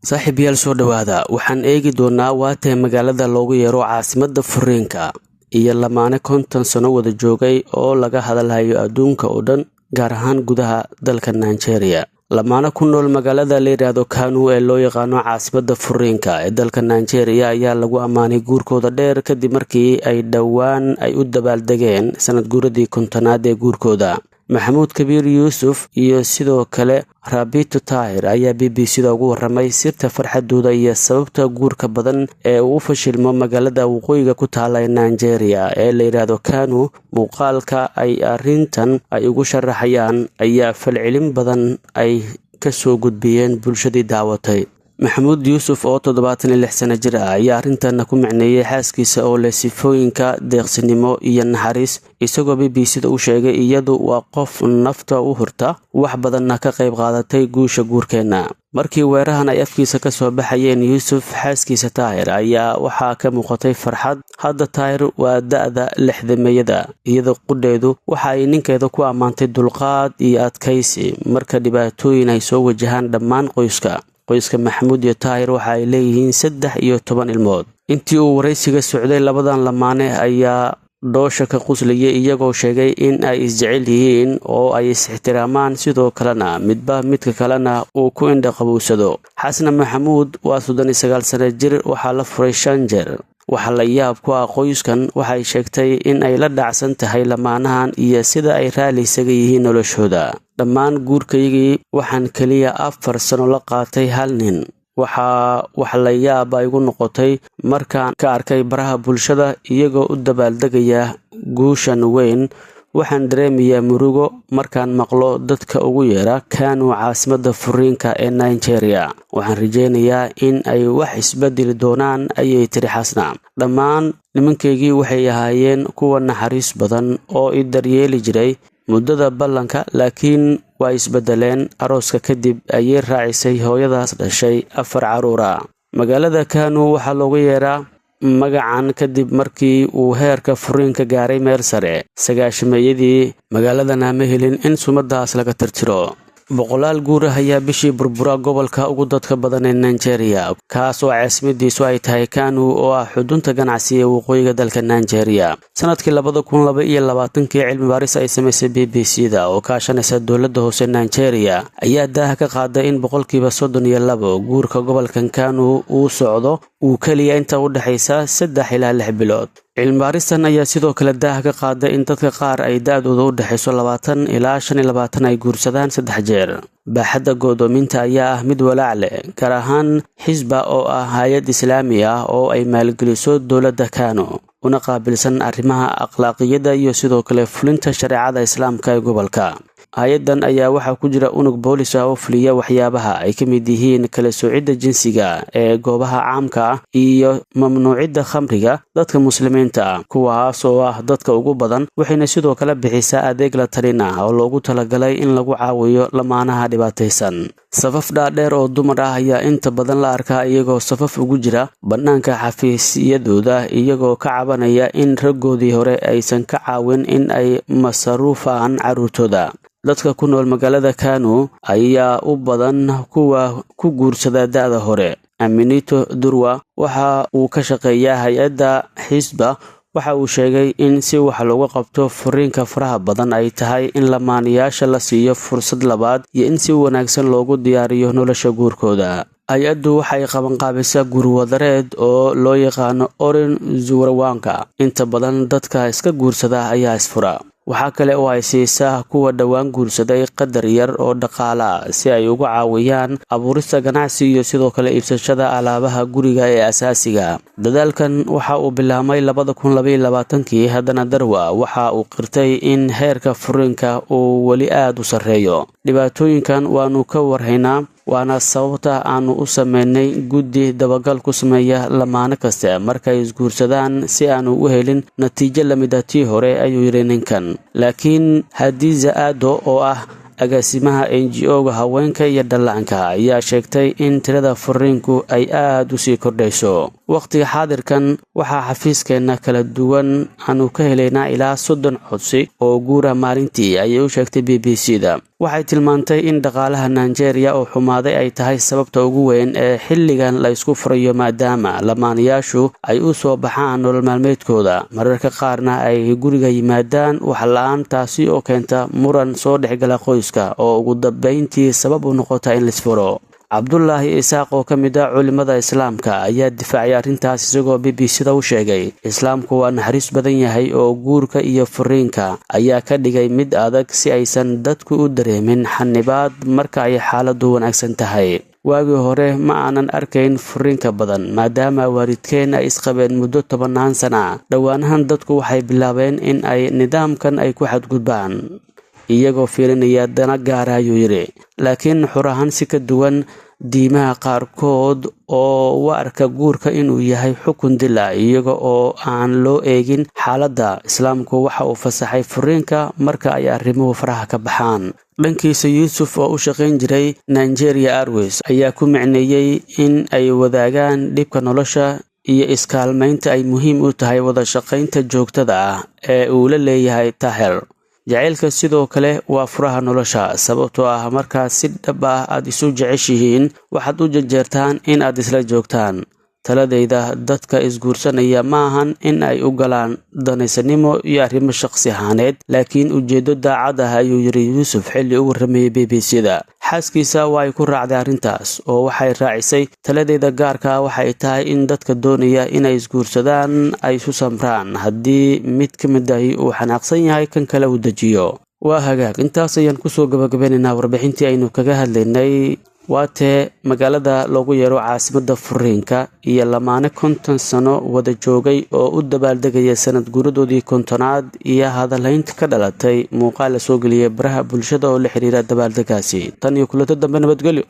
saaxiibayaal soo dhawaada waxaan eegi doonaa waatee magaalada loogu yeero caasimadda Furiinka iyo lamaane 50 sano wada joogay oo laga hadalhayo adduunka oo dhan gaar ahaan gudaha dalka Nigeria. lamaane ku nool magaalada la yiraahdo Kanu ee loo yaqaano caasimadda Furiinka ee dalka Nigeria ayaa lagu amaanay guurkooda dheer kadib markii ay dhawaan ay u dabaaldegeen sanad guuradii 50aad ee guurkooda. Maxamuud Kabiir Yuusuf iyo sidoo kale Rabitu Tahir ayaa BBC-da ugu waramay sirta farxadooda iyo sababta guurka badan ee uu fashilmo magaalada waqooyiga ku taala Nigeria ee la yiraahdo Kanu. Muuqaalka ay arintan ay ugu sharaxayaan ayaa falcelin badan ay ka soo gudbiyeen bulshadii daawatay. Maxamuud Yuusuf oo 76 sano jir ah ayaa arintan ku macneeyay xaaskiisa oo leh sifooyinka deeqsinimo iyo naxariis, isagoo BBC-da u sheegay iyadu waa qof nafta u hurta wax badanna ka qayb qaadatay guusha guurkeena. Markii weerahan ay afkiisa ka soo baxayeen Yuusuf, xaaskiisa Tahir ayaa waxaa ka muuqatay farxad. Hadda Tahir waa da'da 60-meeyada, iyadoo qudheedu waxa ay ninkeeda ku amaantay dulqaad iyo adkaysi marka dhibaatooyin ay soo wajahaan dhammaan qoyska Maxamuud iyo Tahir waxa ay leeyihiin 13 ilmood. Intii uu wareysiga socday, labadan lamaane ayaa doosha ka quslayay iyagoo sheegay in ay isjecel yihiin oo ay is-ixtiraamaan, sidoo kalena midba midka kalena uu ku indhaqabowsado. Xasna Maxamuud waa 39 sano jir, waxaa la furay 5 jeer. Waxa la yaab ku ah qoyskan waxay sheegtay in ay la dhacsan tahay lamaanahan iyo sida ay raali isaga yihiin noloshooda. Dhammaan guurkaygii waxaan kaliya 4 sano la qaatay hal nin. Waxa la yaab ay igu noqotay markaan ka arkay baraha bulshada iyagoo u dabaaldegaya guushan weyn. Waxaan dareemayaa murugo markaan maqlo dadka ugu yeera Kanu caasimadda Furiinka ee Nigeria. Waxaan rajaynayaa in ay wax isbedeli doonaan, ayay tiri Xasna. Dhammaan nimankaygii waxay ahaayeen kuwa naxariis badan oo i daryeeli jiray muddada ballanka, laakiin waa isbedeleen arooska kadib, ayay raacisay hooyadaas dhashay 4 caruur ah. Magaalada Kanu waxaa loogu yeeraa magacan kadib markii uu heerka furiinka gaaray meel sare. 90-meeyadii magaaladana ma helin in sumadaas laga tirtiro. Boqolaal guur ah ayaa bishii burbura gobolka ugu dadka badan ee Nigeria, kaas oo caasimadiisu ay tahay Kanu oo ah xudunta ganacsiga waqooyiga dalka Nigeria. Sanadkii 2022 cilmi baaris ay samaysay BBC-da oo kaashanaysa dowladda hoose Nigeria ayaa daaha ka qaaday in 32% guurka gobolkan Kanu uu socdo uu kaliya inta u dhaxaysa 3 ilaa 6 bilood. cilmi baaristan ayaa sidoo kale daaha ka qaaday in dadka qaar ay da'dooda u dhaxayso 20 ilaa 25 ay guursadaan 3 jeer. Baaxadda go'doominta ayaa ah mid walaac leh, gaar ahaan Xisba oo ah hay'ad Islaami ah oo ay maalgeliso dowladda Kanu, una qaabilsan arrimaha akhlaaqiyada iyo sidoo kale fulinta shareecada Islaamka ee gobolka. Hay'adan ayaa waxaa ku jira unug boolis ah oo fuliya waxyaabaha ay ka mid yihiin kala soocidda jinsiga ee goobaha caamka ah iyo mamnuucidda khamriga dadka muslimiinta ah, kuwaas oo ah dadka ugu badan. Waxayna sidoo kale bixisaa adeeg la talin ah oo loogu talagalay in lagu caawiyo lamaanaha dhibaataysan. Safaf dhaadheer oo dumar ah ayaa inta badan la arkaa iyagoo safaf ugu jira bannaanka xafiisyadooda, iyagoo ka cabanaya in raggoodii hore aysan ka caawin in ay masaruufaan carruurtooda. Dadka ku nool magaalada Kanu ayaa u badan kuwa ku guursada da'da hore. Aminito Durwa waxa uu ka shaqeeyaa hay'adda Xisba. Waxa uu sheegay in si wax looga qabto furiinka faraha badan ay tahay in lamaanayaasha la siiyo fursad labaad iyo in si wanaagsan loogu diyaariyo nolosha guurkooda. Hay'addu waxay qabanqaabisaa guur wadareed oo loo yaqaano Orin Zuwarwanka. Inta badan dadka iska guursada ayaa isfura. Waxa kale oo ay siisaa kuwa dhawaan guursaday qadar yar oo dhaqaale si ay uga caawiyaan abuurista ganacsi iyo sidoo kale iibsashada alaabaha guriga ee asaasiga. Dadaalkan waxa uu bilaabmay 2022, haddana Darwa waxa uu qirtay in heerka furiinka uu weli aad u sareeyo. Dhibaatooyinkan waanu ka warhaynaa, waana sababta aanu u sameynay guddi dabagal ku sameeya lamaane kasta markay isguursadaan si aanu u helin natiijo la mid ah tii hore, ayuu yiri ninkan. Laakiin Hadiza Ado oo ah agaasimaha NGO-ga haweenka iyo dhallaanka ayaa sheegtay in tirada furiinku ay aad u sii kordhayso. Waqtiga xaadirkan waxaa xafiiskeena kala duwan aanu ka helaynaa ilaa 30 codsi oo guura maalintii, ayay u sheegtay BBC-da. waxay tilmaantay in dhaqaalaha Nigeria oo xumaaday ay tahay sababta ugu weyn ee xilligan la isku furayo maadaama lamaanayaashu ay u soo baxaan nolol maalmeedkooda mararka qaarna ay guriga yimaadaan wax la'aan taasi oo keenta muran soo dhexgala qoyska oo ugu dambeyntii sabab u noqota in la isfuro. Cabdullaahi Isaaq oo ka mid ah culimada Islaamka ayaa difaacay arrintaas isagoo BBC-da u sheegay Islaamku waa naxariis badan yahay oo guurka iyo furiinka ayaa ka dhigay mid adag si aysan dadku u dareemin xanibaad marka ay xaaladdu wanaagsan tahay. waagii hore ma aanan arkayn furiinka badan maadaama waalidkeen ay isqabeen muddo 10 sano. Dhawaanahan dadku waxay bilaabeen in ay nidaamkan ay ku xadgudbaan iyagoo fiirinaya dana gaar ah ayuu yiri. Laakiin xurahan si ka duwan diimaha qaarkood oo u arka guurka inuu yahay xukun dil ah iyaga oo aan loo eegin xaaladda. Islaamku waxa uu fasaxay furiinka marka ay arrimuhu faraha ka baxaan. dhankiisa Yuusuf oo u shaqayn jiray Nigeria Airways ayaa ku micneeyay in ay wadaagaan dhibka nolosha iyo iskaalmaynta ay muhiim u tahay wada shaqaynta joogtada ah ee uu la leeyahay Tahir. jacaylka sidoo kale waa furaha nolosha sababtoo ah marka si dhab ah aad isu jeceshihiin waxaad u jeertaan in aad isla joogtaan. taladayda dadka isguursanaya maahan in ay u galaan danaysanimo iyo arrimo shakhsi ahaaneed laakiin ujeedo daacad ah ayuu yiri Yuusuf xilli uu warramay BBC-da. xaaskiisa waa ay ku raacday arrintaas oo waxay raacisay taladayda gaarka waxay tahay in dadka doonaya inay isguursadaan ay isu samraan haddii mid ka mid ah uu xanaaqsan yahay kan kale uu dajiyo. waa hagaag intaas ayaan kusoo gabagabaynaynaa warbixintii aynu kaga hadlaynay waatee magaalada loogu yeero caasimadda furiinka iyo lamaane 50 sano wada joogay oo u dabaaldegaya sanad guuradoodii 50aad iyo hadalhaynta ka dhalatay muuqaal la soo geliyay baraha bulshada oo la xiriira dabaaldegaasi. tan iyo kulanto dambe nabadgelyo.